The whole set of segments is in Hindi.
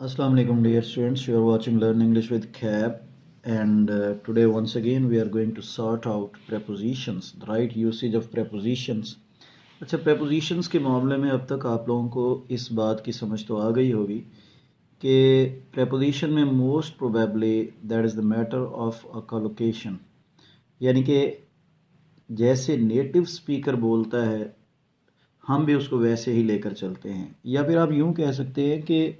Assalamu alaikum dear students, you are watching Learn English with CAB, and today once again we are going to sort out prepositions, the right usage of prepositions. अच्छा, prepositions के मामले में अब तक आप लोगों को इस बात की समझ तो आ गई होगी कि preposition में most probably that is the matter of a collocation, यानी कि जैसे नेटिव स्पीकर बोलता है हम भी उसको वैसे ही लेकर चलते हैं, या फिर आप यूं कह सकते हैं कि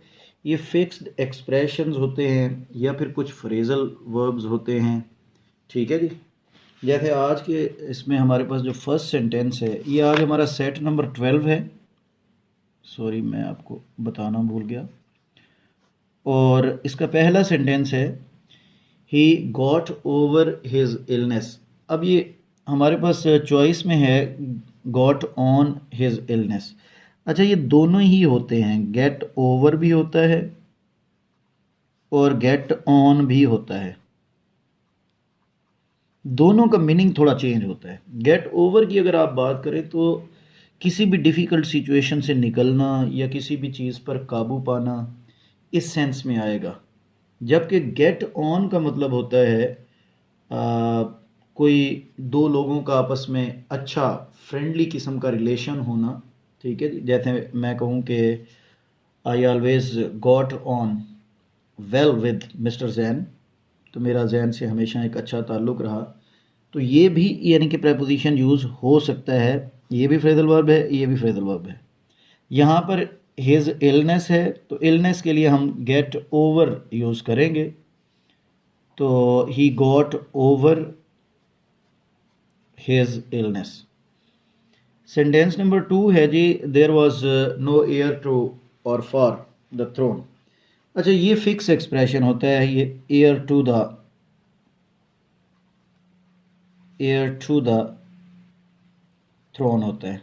ये फिक्स्ड एक्सप्रेशंस होते हैं या फिर कुछ फ्रेजल वर्ब्स होते हैं। ठीक है जी। जैसे आज के इसमें हमारे पास जो फर्स्ट सेंटेंस है, ये आज हमारा सेट नंबर 12 है। सॉरी, मैं आपको बताना भूल गया। और इसका पहला सेंटेंस है ही गॉट ओवर हिज इलनेस। अब ये हमारे पास चॉइस में है गॉट ऑन हिज इलनेस। अच्छा, ये दोनों ही होते हैं, गेट ओवर भी होता है और गेट ऑन भी होता है। दोनों का मीनिंग थोड़ा चेंज होता है। गेट ओवर की अगर आप बात करें तो किसी भी डिफ़िकल्ट सिचुएशन से निकलना या किसी भी चीज़ पर काबू पाना, इस सेंस में आएगा। जबकि गेट ऑन का मतलब होता है कोई दो लोगों का आपस में अच्छा फ्रेंडली किस्म का रिलेशन होना। ठीक है जी। जैसे मैं कहूँ कि I always got on well with mister Jain, तो मेरा जैन से हमेशा एक अच्छा ताल्लुक़ रहा। तो ये भी यानी कि प्रेपोजिशन यूज़ हो सकता है। ये भी फ्रेजल वर्ब है, ये भी फ्रेजल वर्ब है। यहाँ पर हिज इलनेस है, तो इलनेस के लिए हम गेट ओवर यूज़ करेंगे। तो he got over his illness. Sentence number 2 है जी, there was no heir to और फॉर द थ्रोन। अच्छा, ये फिक्स एक्सप्रेशन होता है, ये एयर टू द थ्रोन होता है।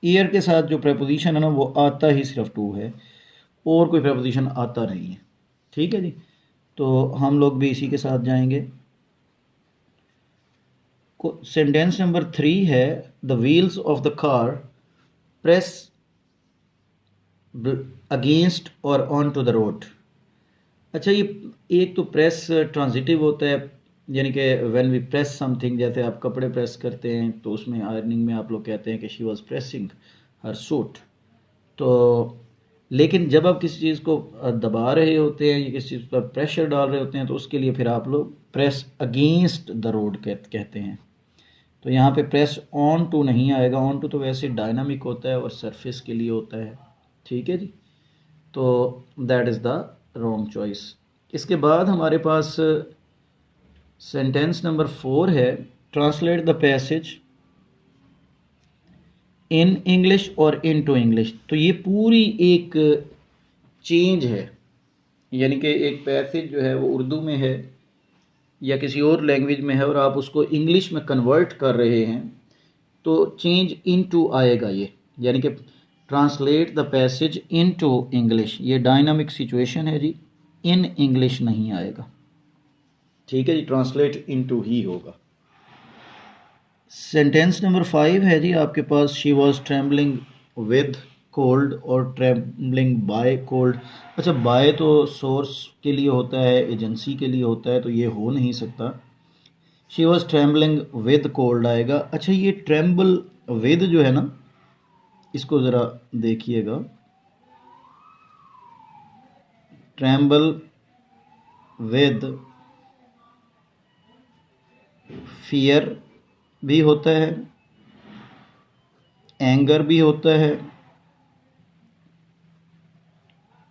एयर के साथ जो प्रेपोजिशन है ना, वो आता ही सिर्फ टू है, और कोई प्रेपोजिशन आता नहीं है। ठीक है जी। तो हम लोग भी इसी के साथ जाएंगे। सेंटेंस नंबर 3 है the wheels of the car press against और ऑन टू द रोड। अच्छा, ये एक तो प्रेस ट्रांजिटिव होता है, यानी कि व्हेन वी प्रेस समथिंग, जैसे आप कपड़े प्रेस करते हैं तो उसमें आयरनिंग में आप लोग कहते हैं कि she was pressing her suit. तो लेकिन जब आप किसी चीज़ को दबा रहे होते हैं या किसी चीज़ पर प्रेशर डाल रहे होते हैं तो उसके लिए फिर आप लोग प्रेस अगेंस्ट द रोड कहते हैं। तो यहाँ पे प्रेस ऑन टू नहीं आएगा। ऑन टू तो वैसे डायनामिक होता है और सरफेस के लिए होता है। ठीक है जी। तो that is the wrong choice. इसके बाद हमारे पास सेंटेंस नंबर 4 है translate the passage in English और इन टू इंग्लिश। तो ये पूरी एक चेंज है, यानी कि एक पैसेज जो है वो उर्दू में है या किसी और लैंग्वेज में है और आप उसको इंग्लिश में कन्वर्ट कर रहे हैं, तो चेंज इन टू आएगा ये, यानी कि translate the passage into English. ये डायनामिक सिचुएशन है जी, इन इंग्लिश नहीं आएगा। ठीक है जी, ट्रांसलेट इन टू ही होगा। सेंटेंस नंबर 5 है जी आपके पास, she was trembling with cold और ट्रेम्बलिंग बाय कोल्ड। अच्छा, बाय तो सोर्स के लिए होता है, एजेंसी के लिए होता है, तो ये हो नहीं सकता। She was trembling with cold आएगा। अच्छा, ये ट्रेम्बल विद जो है ना, इसको ज़रा देखिएगा। ट्रेम्बल विद फियर भी होता है, एंगर भी होता है,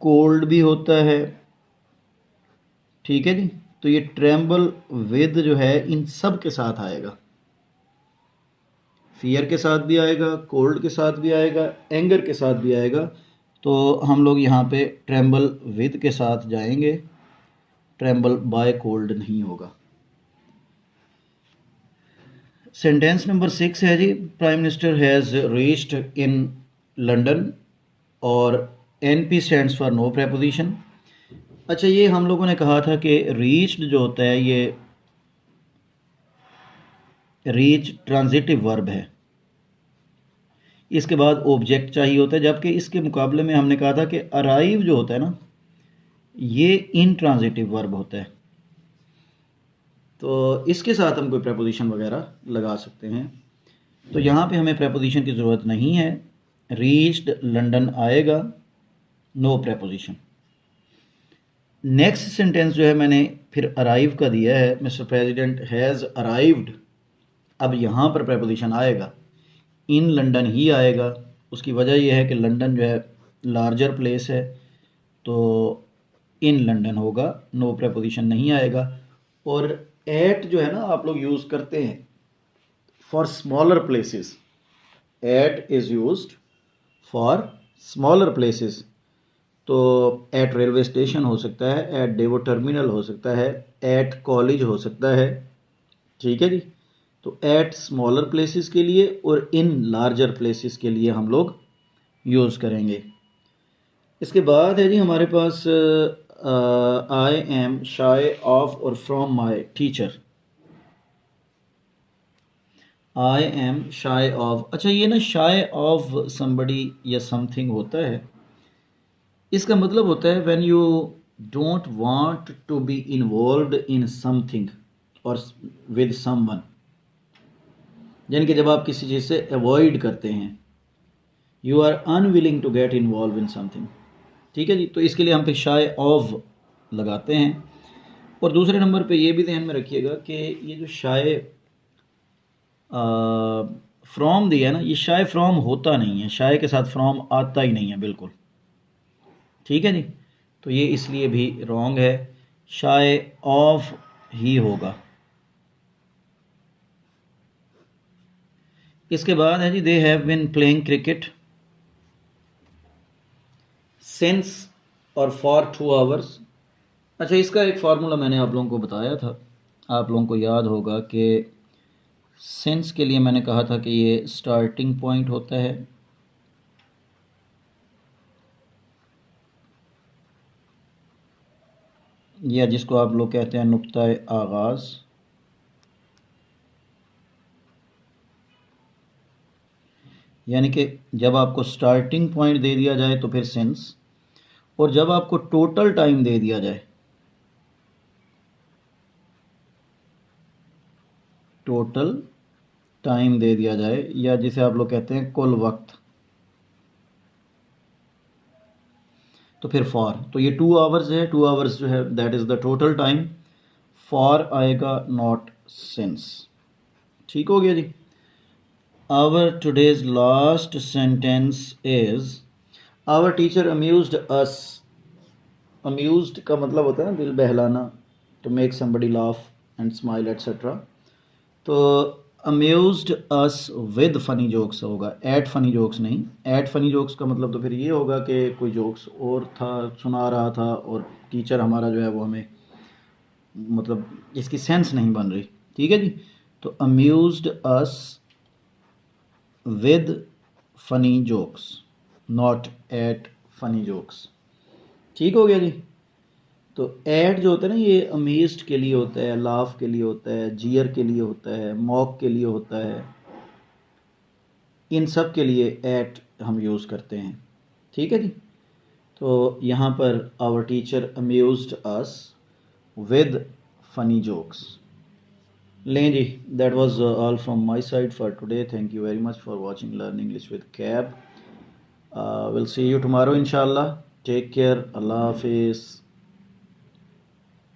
कोल्ड भी होता है। ठीक है जी। तो ये ट्रेम्बल विद जो है इन सब के साथ आएगा, फियर के साथ भी आएगा, कोल्ड के साथ भी आएगा, एंगर के साथ भी आएगा। तो हम लोग यहाँ पे ट्रेम्बल विद के साथ जाएंगे, ट्रेम्बल बाय कोल्ड नहीं होगा। सेंटेंस नंबर 6 है जी, prime minister has reached in London और NP stands for no preposition. अच्छा, ये हम लोगों ने कहा था कि रीच्ड जो होता है ये रीच ट्रांजिटिव वर्ब है, इसके बाद ऑब्जेक्ट चाहिए होता है। जबकि इसके मुकाबले में हमने कहा था कि अराइव जो होता है ना, ये इंट्रांजिटिव वर्ब होता है। तो इसके साथ हम कोई प्रेपोजिशन वगैरह लगा सकते हैं। तो यहाँ पे हमें प्रेपोजिशन की ज़रूरत नहीं है। रीच्ड लंदन आएगा, नो प्रेपोजिशन। नेक्स्ट सेंटेंस जो है मैंने फिर अराइव का दिया है, मिस्टर प्रेसिडेंट हैज़ अराइव्ड। अब यहाँ पर प्रेपोजिशन आएगा, इन लंदन ही आएगा। उसकी वजह यह है कि लंदन जो है लार्जर प्लेस है, तो इन लंदन होगा, नो प्रेपोजिशन नहीं आएगा। और एट जो है ना आप लोग यूज़ करते हैं for smaller places. At is used for smaller places. तो एट रेलवे स्टेशन हो सकता है, एट डेवो टर्मिनल हो सकता है, एट कॉलेज हो सकता है। ठीक है जी। तो एट स्मॉलर प्लेसेस के लिए और इन लार्जर प्लेसेस के लिए हम लोग यूज़ करेंगे। इसके बाद है जी हमारे पास I am shy of or from my teacher. I am shy of, अच्छा ये ना शाय ऑफ समबडी या समथिंग होता है। इसका मतलब होता है when you don't want to be involved in something or with someone, यानी कि जब आप किसी चीज़ से अवॉइड करते हैं, you are unwilling to get involve in something. ठीक है जी। तो इसके लिए हम पे शाय ऑफ लगाते हैं। और दूसरे नंबर पे ये भी ध्यान में रखिएगा कि ये जो शाय फ्रॉम दिया है ना, ये शाय फ्रॉम होता नहीं है, शाय के साथ फ्रॉम आता ही नहीं है बिल्कुल। ठीक है जी। तो ये इसलिए भी रॉन्ग है, शाय ऑफ ही होगा। इसके बाद है जी they have been playing cricket since और फॉर 2 आवर्स। अच्छा इसका एक फार्मूला मैंने आप लोगों को बताया था, आप लोगों को याद होगा कि सिंस के लिए मैंने कहा था कि ये स्टार्टिंग पॉइंट होता है, या जिसको आप लोग कहते हैं नुक्ता आगाज़। यानी कि जब आपको स्टार्टिंग पॉइंट दे दिया जाए तो फिर सिंस, और जब आपको टोटल टाइम दे दिया जाए, टोटल टाइम दे दिया जाए, या जिसे आप लोग कहते हैं कुल वक्त, तो फिर फॉर। तो ये 2 आवर्स है, 2 आवर्स जो है that is the total time, for आएगा नॉट सिंस। ठीक हो गया जी। Our today's last sentence is our teacher amused us. Amused का मतलब होता है ना दिल बहलाना, to make somebody laugh and smile etcetera. तो amused us with funny jokes होगा, एट फनी जोक्स नहीं। एट फनी जोक्स का मतलब तो फिर ये होगा कि कोई जोक्स और था सुना रहा था और टीचर हमारा जो है वो हमें मतलब इसकी सेंस नहीं बन रही। ठीक है जी। तो amused us with funny jokes, not at funny jokes. ठीक हो गया जी। तो एट जो होता है ना ये अमेज्ड के लिए होता है, लाफ के लिए होता है, जियर के लिए होता है, मॉक के लिए होता है, इन सब के लिए एट हम यूज़ करते हैं। ठीक है जी। तो यहाँ पर our teacher amused us with funny jokes. लें जी, that was all from my side for today. Thank you very much for watching learn English with Cab. Will see you tomorrow इंशाल्लाह। टेक केयर, अल्लाह हाफिज़।